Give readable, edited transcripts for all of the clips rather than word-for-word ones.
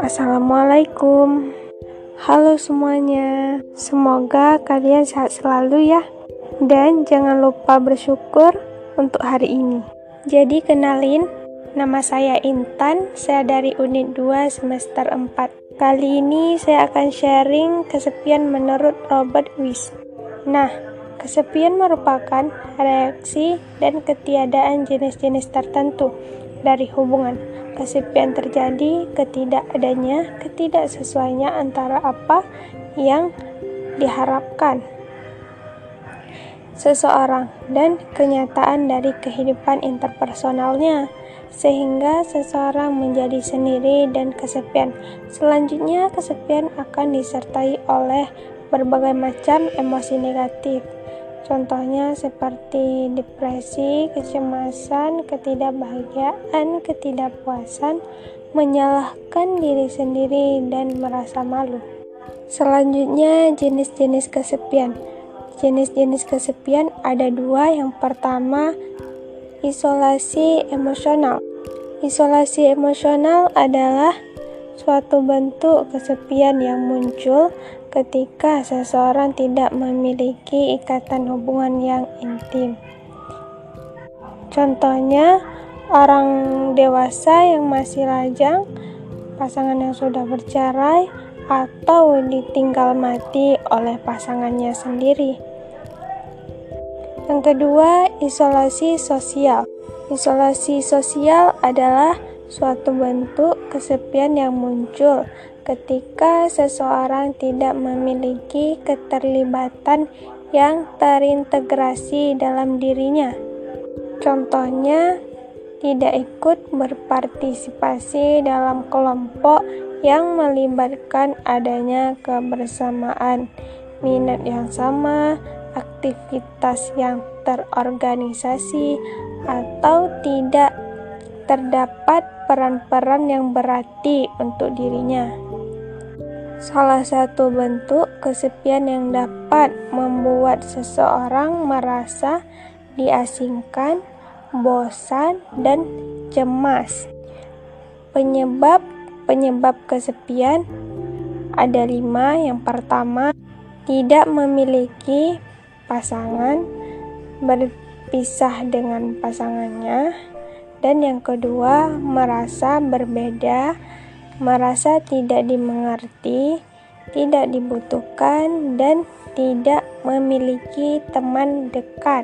Assalamualaikum. Halo semuanya. Semoga kalian sehat selalu ya. Dan jangan lupa bersyukur untuk hari ini. Jadi kenalin, nama saya Intan, saya dari unit 2 semester 4. Kali ini saya akan sharing kesepian menurut Robert Weiss. Nah, kesepian merupakan reaksi dan ketiadaan jenis-jenis tertentu dari hubungan. Kesepian terjadi ketidaksesuaiannya antara apa yang diharapkan seseorang dan kenyataan dari kehidupan interpersonalnya, sehingga seseorang menjadi sendiri dan kesepian. Selanjutnya, kesepian akan disertai oleh berbagai macam emosi negatif. Contohnya seperti depresi, kecemasan, ketidakbahagiaan, ketidakpuasan, menyalahkan diri sendiri, dan merasa malu. Selanjutnya, jenis-jenis kesepian. Jenis-jenis kesepian ada 2. Yang pertama, isolasi emosional. Isolasi emosional adalah suatu bentuk kesepian yang muncul ketika seseorang tidak memiliki ikatan hubungan yang intim. Contohnya, orang dewasa yang masih lajang, pasangan yang sudah bercerai, atau ditinggal mati oleh pasangannya sendiri. Yang kedua, isolasi sosial. Isolasi sosial adalah suatu bentuk kesepian yang muncul ketika seseorang tidak memiliki keterlibatan yang terintegrasi dalam dirinya. Contohnya, tidak ikut berpartisipasi dalam kelompok yang melibatkan adanya kebersamaan, minat yang sama, aktivitas yang terorganisasi, atau tidak terdapat peran-peran yang berarti untuk dirinya. Salah satu bentuk kesepian yang dapat membuat seseorang merasa diasingkan, bosan, dan cemas. Penyebab kesepian ada 5. Yang pertama, tidak memiliki pasangan, berpisah dengan pasangannya. Dan yang kedua, merasa berbeda, merasa tidak dimengerti, tidak dibutuhkan, dan tidak memiliki teman dekat.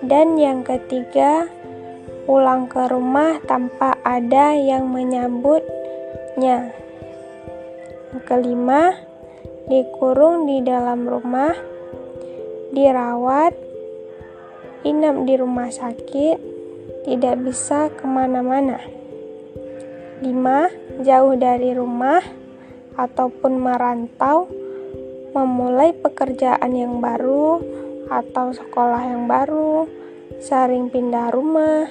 Dan yang ketiga, pulang ke rumah tanpa ada yang menyambutnya. Yang kelima, dikurung di dalam rumah, dirawat, inap di rumah sakit, tidak bisa kemana-mana. 5. Jauh dari rumah ataupun merantau, memulai pekerjaan yang baru atau sekolah yang baru, sering pindah rumah,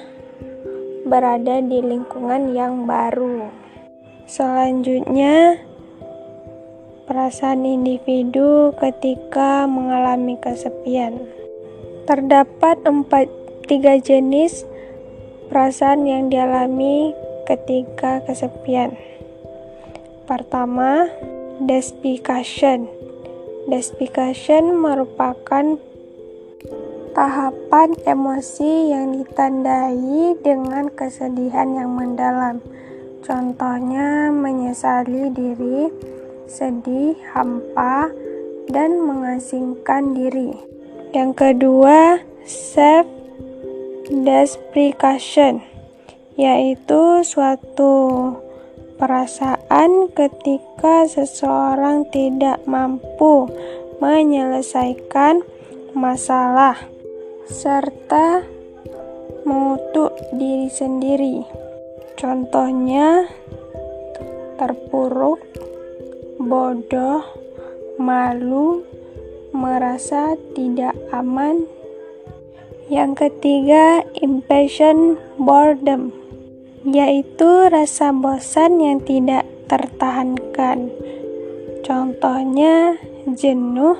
berada di lingkungan yang baru. Selanjutnya, perasaan individu ketika mengalami kesepian. Terdapat 3 jenis perasaan yang dialami ketika kesepian. Pertama, desperation. Desperation merupakan tahapan emosi yang ditandai dengan kesedihan yang mendalam. Contohnya, menyesali diri, sedih, hampa, dan mengasingkan diri. Yang kedua, self-deprecation, yaitu suatu perasaan ketika seseorang tidak mampu menyelesaikan masalah serta mengutuk diri sendiri. Contohnya, terpuruk, bodoh, malu, merasa tidak aman. Yang ketiga, impatient boredom, yaitu rasa bosan yang tidak tertahankan. Contohnya, jenuh,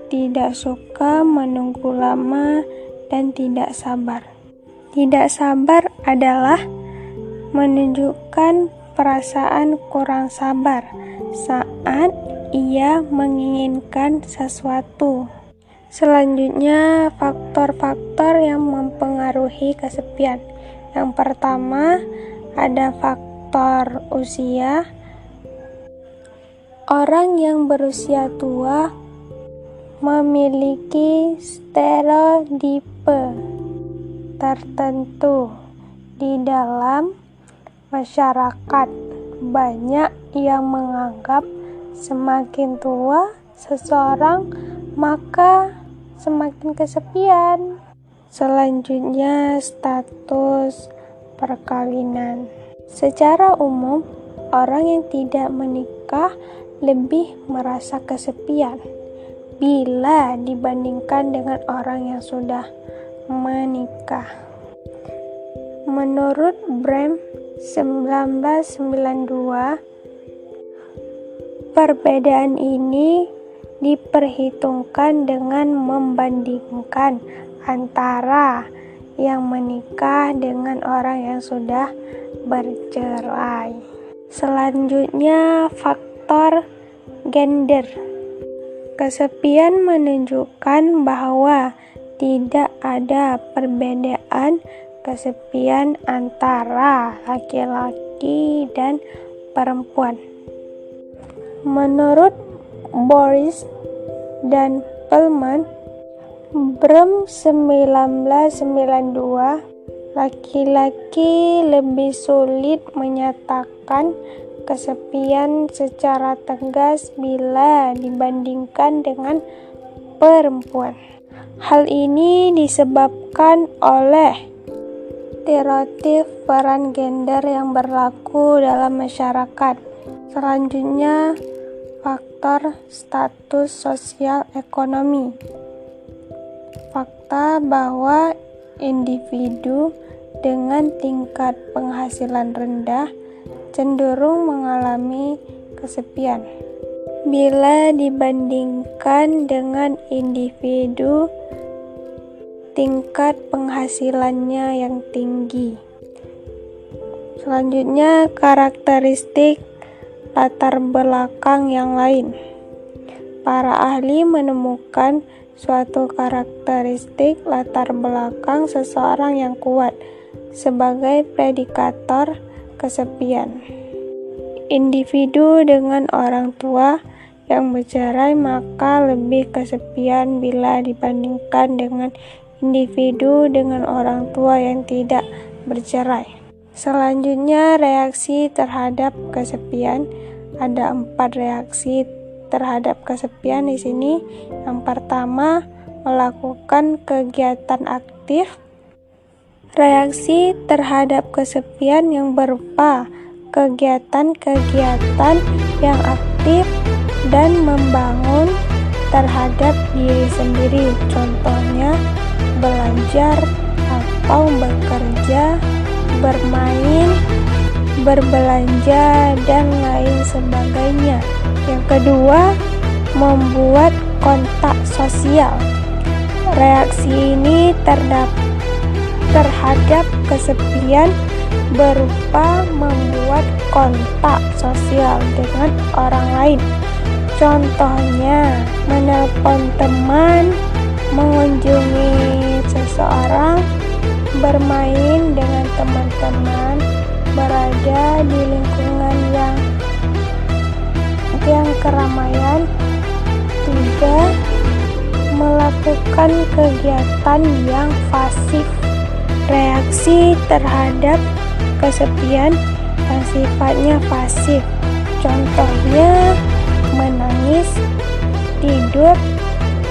tidak suka menunggu lama, dan tidak sabar. Tidak sabar adalah menunjukkan perasaan kurang sabar saat ia menginginkan sesuatu. Selanjutnya, faktor-faktor yang mempengaruhi kesepian. Yang pertama, ada faktor usia. Orang yang berusia tua memiliki stereotipe tertentu di dalam masyarakat. Banyak yang menganggap semakin tua seseorang, maka semakin kesepian. Selanjutnya, status perkawinan. Secara umum, orang yang tidak menikah lebih merasa kesepian bila dibandingkan dengan orang yang sudah menikah. Menurut Brehm 1992, perbedaan ini diperhitungkan dengan membandingkan antara yang menikah dengan orang yang sudah bercerai. Selanjutnya, faktor gender. Kesepian menunjukkan bahwa tidak ada perbedaan kesepian antara laki-laki dan perempuan. Menurut Boris dan Pullman, Brehm 1992, laki-laki lebih sulit menyatakan kesepian secara tegas bila dibandingkan dengan perempuan. Hal ini disebabkan oleh stereotip peran gender yang berlaku dalam masyarakat. Selanjutnya, faktor status sosial ekonomi. Fakta bahwa individu dengan tingkat penghasilan rendah cenderung mengalami kesepian bila dibandingkan dengan individu tingkat penghasilannya yang tinggi. Selanjutnya, karakteristik latar belakang yang lain. Para ahli menemukan suatu karakteristik latar belakang seseorang yang kuat sebagai predikator kesepian. Individu dengan orang tua yang bercerai maka lebih kesepian bila dibandingkan dengan individu dengan orang tua yang tidak bercerai. Selanjutnya, reaksi terhadap kesepian. Ada 4 reaksi terhadap kesepian di sini. Yang pertama, melakukan kegiatan aktif. Reaksi terhadap kesepian yang berupa kegiatan-kegiatan yang aktif dan membangun terhadap diri sendiri. Contohnya, belajar atau bekerja, bermain, berbelanja, dan lain sebagainya. Yang kedua, membuat kontak sosial. Reaksi ini terhadap kesepian berupa membuat kontak sosial dengan orang lain. Contohnya, menelpon teman, mengunjungi seseorang, bermain dengan teman-teman, berada di lingkungan yang keramaian. 3. Melakukan kegiatan yang pasif. Reaksi terhadap kesepian yang sifatnya pasif. Contohnya, menangis, tidur,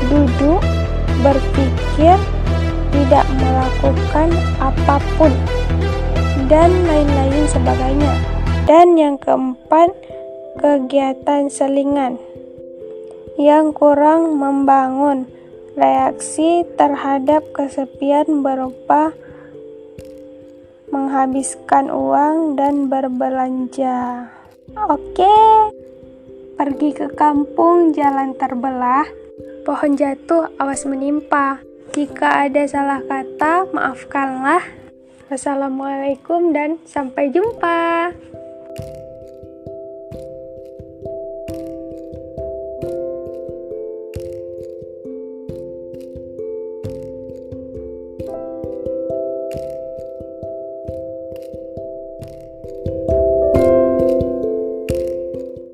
duduk, berpikir, tidak melakukan apapun, dan lain-lain sebagainya. Dan yang keempat, kegiatan selingan yang kurang membangun. Reaksi terhadap kesepian berupa menghabiskan uang dan berbelanja. Oke, pergi ke kampung, jalan terbelah, pohon jatuh, awas menimpa. Jika ada salah kata, maafkanlah. Wassalamualaikum dan sampai jumpa.